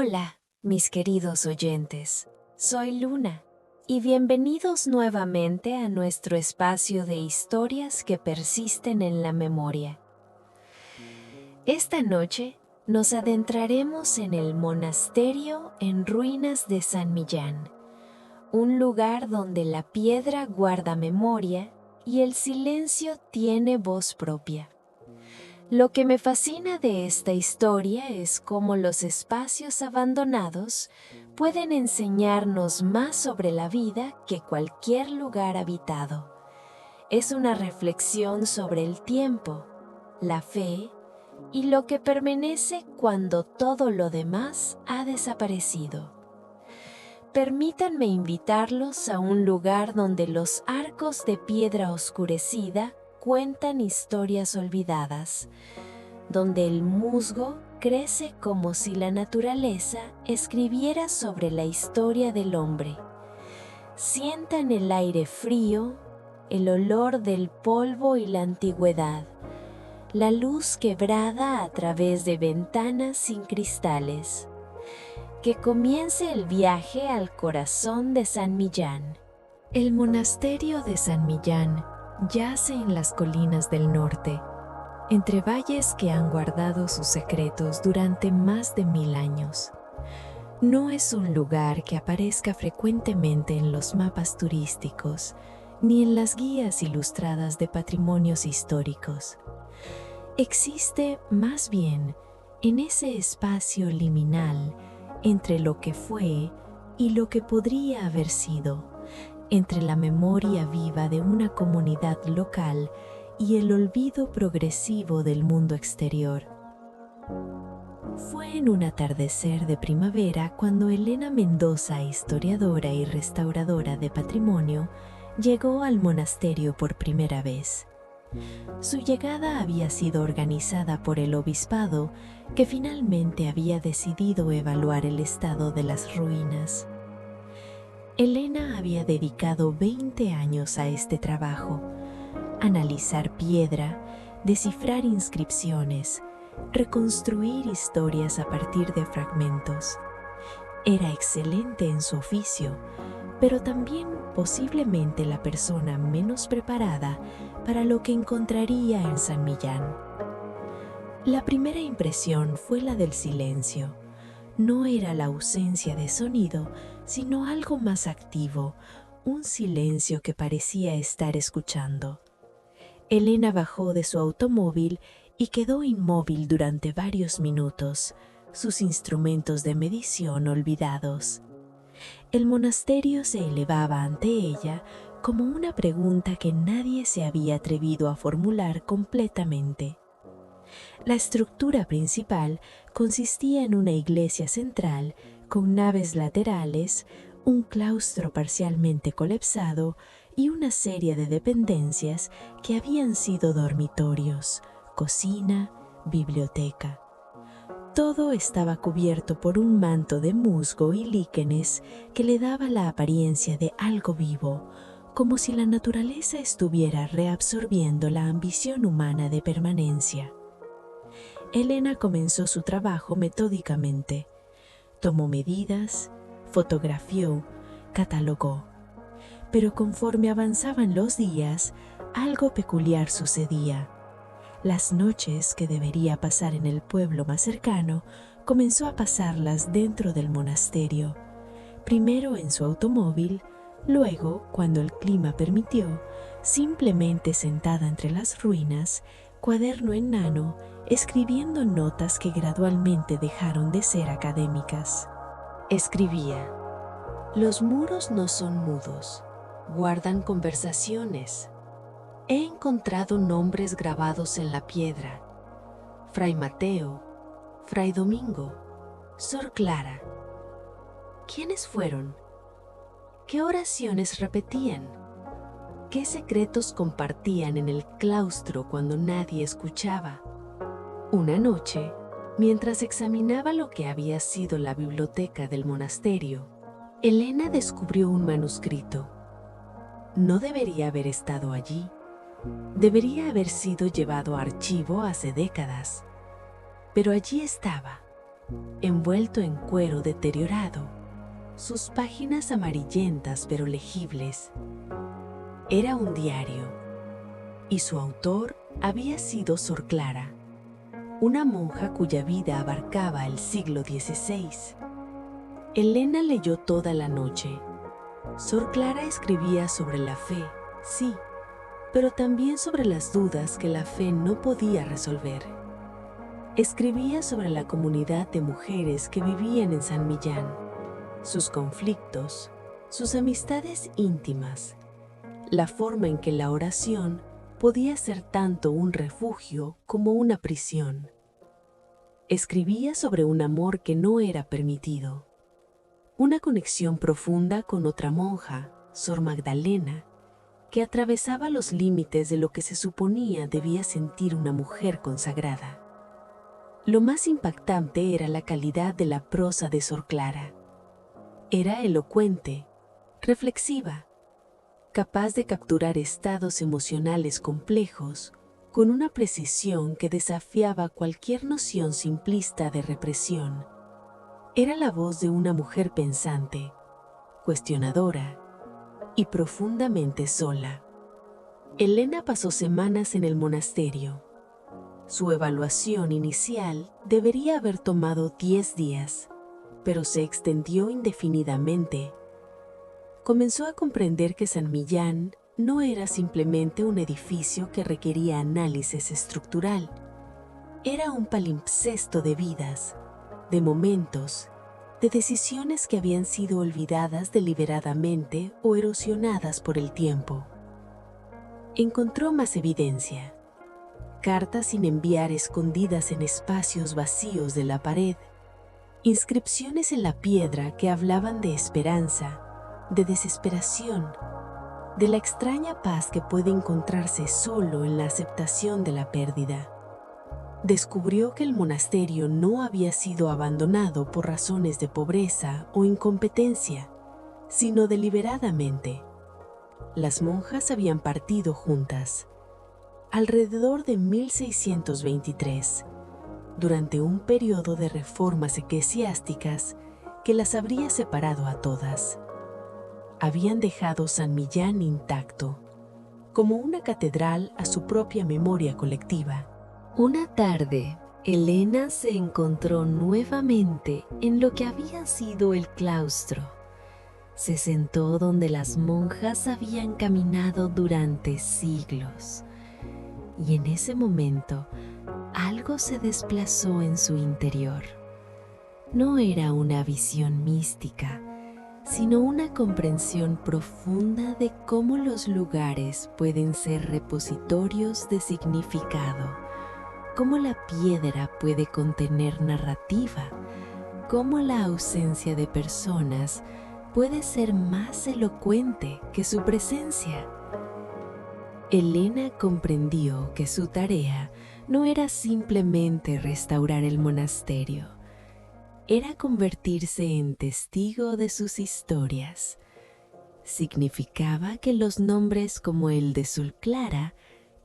Hola, mis queridos oyentes. Soy Luna y bienvenidos nuevamente a nuestro espacio de historias que persisten en la memoria. Esta noche nos adentraremos en el monasterio en ruinas de San Millán, un lugar donde la piedra guarda memoria y el silencio tiene voz propia. Lo que me fascina de esta historia es cómo los espacios abandonados pueden enseñarnos más sobre la vida que cualquier lugar habitado. Es una reflexión sobre el tiempo, la fe y lo que permanece cuando todo lo demás ha desaparecido. Permítanme invitarlos a un lugar donde los arcos de piedra oscurecida cuentan historias olvidadas, donde el musgo crece como si la naturaleza escribiera sobre la historia del hombre. Sientan el aire frío, el olor del polvo y la antigüedad, la luz quebrada a través de ventanas sin cristales. Que comience el viaje al corazón de San Millán. El monasterio de San Millán yace en las colinas del norte, entre valles que han guardado sus secretos durante más de 1000 años. No es un lugar que aparezca frecuentemente en los mapas turísticos, ni en las guías ilustradas de patrimonios históricos. Existe, más bien, en ese espacio liminal entre lo que fue y lo que podría haber sido, entre la memoria viva de una comunidad local y el olvido progresivo del mundo exterior. Fue en un atardecer de primavera cuando Elena Mendoza, historiadora y restauradora de patrimonio, llegó al monasterio por primera vez. Su llegada había sido organizada por el obispado, que finalmente había decidido evaluar el estado de las ruinas. Elena había dedicado 20 años a este trabajo: analizar piedra, descifrar inscripciones, reconstruir historias a partir de fragmentos. Era excelente en su oficio, pero también posiblemente la persona menos preparada para lo que encontraría en San Millán. La primera impresión fue la del silencio. No era la ausencia de sonido, sino algo más activo, un silencio que parecía estar escuchando. Elena bajó de su automóvil y quedó inmóvil durante varios minutos, sus instrumentos de medición olvidados. El monasterio se elevaba ante ella como una pregunta que nadie se había atrevido a formular completamente. La estructura principal consistía en una iglesia central con naves laterales, un claustro parcialmente colapsado y una serie de dependencias que habían sido dormitorios, cocina, biblioteca. Todo estaba cubierto por un manto de musgo y líquenes que le daba la apariencia de algo vivo, como si la naturaleza estuviera reabsorbiendo la ambición humana de permanencia. Elena comenzó su trabajo metódicamente. Tomó medidas, fotografió, catalogó. Pero conforme avanzaban los días, algo peculiar sucedía. Las noches que debería pasar en el pueblo más cercano, comenzó a pasarlas dentro del monasterio. Primero en su automóvil, luego, cuando el clima permitió, simplemente sentada entre las ruinas, cuaderno en mano, escribiendo notas que gradualmente dejaron de ser académicas. Escribía: los muros no son mudos, guardan conversaciones. He encontrado nombres grabados en la piedra: Fray Mateo, Fray Domingo, Sor Clara. ¿Quiénes fueron? ¿Qué oraciones repetían? ¿Qué secretos compartían en el claustro cuando nadie escuchaba? Una noche, mientras examinaba lo que había sido la biblioteca del monasterio, Elena descubrió un manuscrito. No debería haber estado allí. Debería haber sido llevado a archivo hace décadas. Pero allí estaba, envuelto en cuero deteriorado, sus páginas amarillentas pero legibles. Era un diario, y su autor había sido Sor Clara, una monja cuya vida abarcaba el siglo XVI. Elena leyó toda la noche. Sor Clara escribía sobre la fe, sí, pero también sobre las dudas que la fe no podía resolver. Escribía sobre la comunidad de mujeres que vivían en San Millán, sus conflictos, sus amistades íntimas, la forma en que la oración podía ser tanto un refugio como una prisión. Escribía sobre un amor que no era permitido, una conexión profunda con otra monja, Sor Magdalena, que atravesaba los límites de lo que se suponía debía sentir una mujer consagrada. Lo más impactante era la calidad de la prosa de Sor Clara. Era elocuente, reflexiva, capaz de capturar estados emocionales complejos con una precisión que desafiaba cualquier noción simplista de represión. Era la voz de una mujer pensante, cuestionadora y profundamente sola. Elena pasó semanas en el monasterio. Su evaluación inicial debería haber tomado 10 días, pero se extendió indefinidamente. Comenzó a comprender que San Millán no era simplemente un edificio que requería análisis estructural. Era un palimpsesto de vidas, de momentos, de decisiones que habían sido olvidadas deliberadamente o erosionadas por el tiempo. Encontró más evidencia. Cartas sin enviar escondidas en espacios vacíos de la pared, inscripciones en la piedra que hablaban de esperanza, de desesperación, de la extraña paz que puede encontrarse solo en la aceptación de la pérdida. Descubrió que el monasterio no había sido abandonado por razones de pobreza o incompetencia, sino deliberadamente. Las monjas habían partido juntas, alrededor de 1623, durante un periodo de reformas eclesiásticas que las habría separado a todas. Habían dejado San Millán intacto, como una catedral a su propia memoria colectiva. Una tarde, Elena se encontró nuevamente en lo que había sido el claustro. Se sentó donde las monjas habían caminado durante siglos. Y en ese momento, algo se desplazó en su interior. No era una visión mística, sino una comprensión profunda de cómo los lugares pueden ser repositorios de significado, cómo la piedra puede contener narrativa, cómo la ausencia de personas puede ser más elocuente que su presencia. Elena comprendió que su tarea no era simplemente restaurar el monasterio, era convertirse en testigo de sus historias. Significaba que los nombres como el de Sor Clara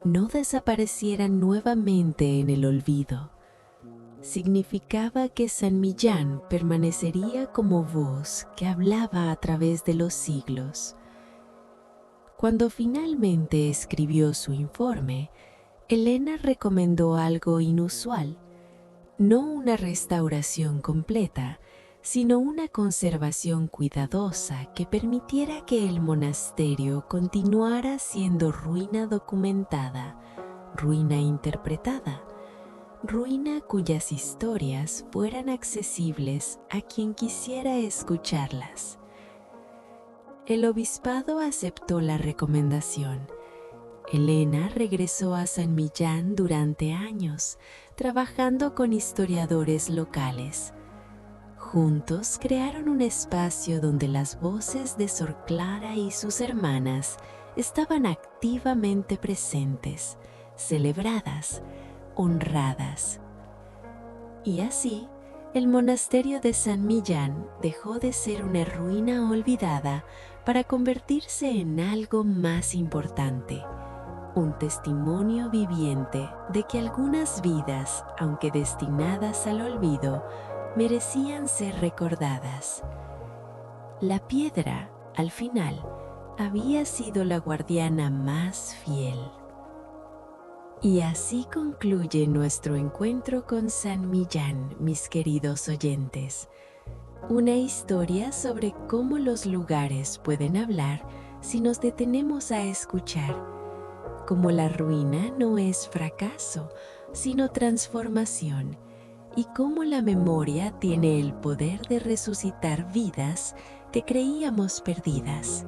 no desaparecieran nuevamente en el olvido. Significaba que San Millán permanecería como voz que hablaba a través de los siglos. Cuando finalmente escribió su informe, Elena recomendó algo inusual. No una restauración completa, sino una conservación cuidadosa que permitiera que el monasterio continuara siendo ruina documentada, ruina interpretada, ruina cuyas historias fueran accesibles a quien quisiera escucharlas. El obispado aceptó la recomendación. Elena regresó a San Millán durante años, trabajando con historiadores locales. Juntos crearon un espacio donde las voces de Sor Clara y sus hermanas estaban activamente presentes, celebradas, honradas. Y así, el monasterio de San Millán dejó de ser una ruina olvidada para convertirse en algo más importante. Un testimonio viviente de que algunas vidas, aunque destinadas al olvido, merecían ser recordadas. La piedra, al final, había sido la guardiana más fiel. Y así concluye nuestro encuentro con San Millán, mis queridos oyentes. Una historia sobre cómo los lugares pueden hablar si nos detenemos a escuchar. Cómo la ruina no es fracaso, sino transformación. Y cómo la memoria tiene el poder de resucitar vidas que creíamos perdidas.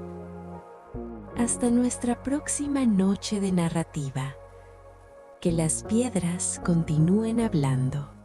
Hasta nuestra próxima noche de narrativa. Que las piedras continúen hablando.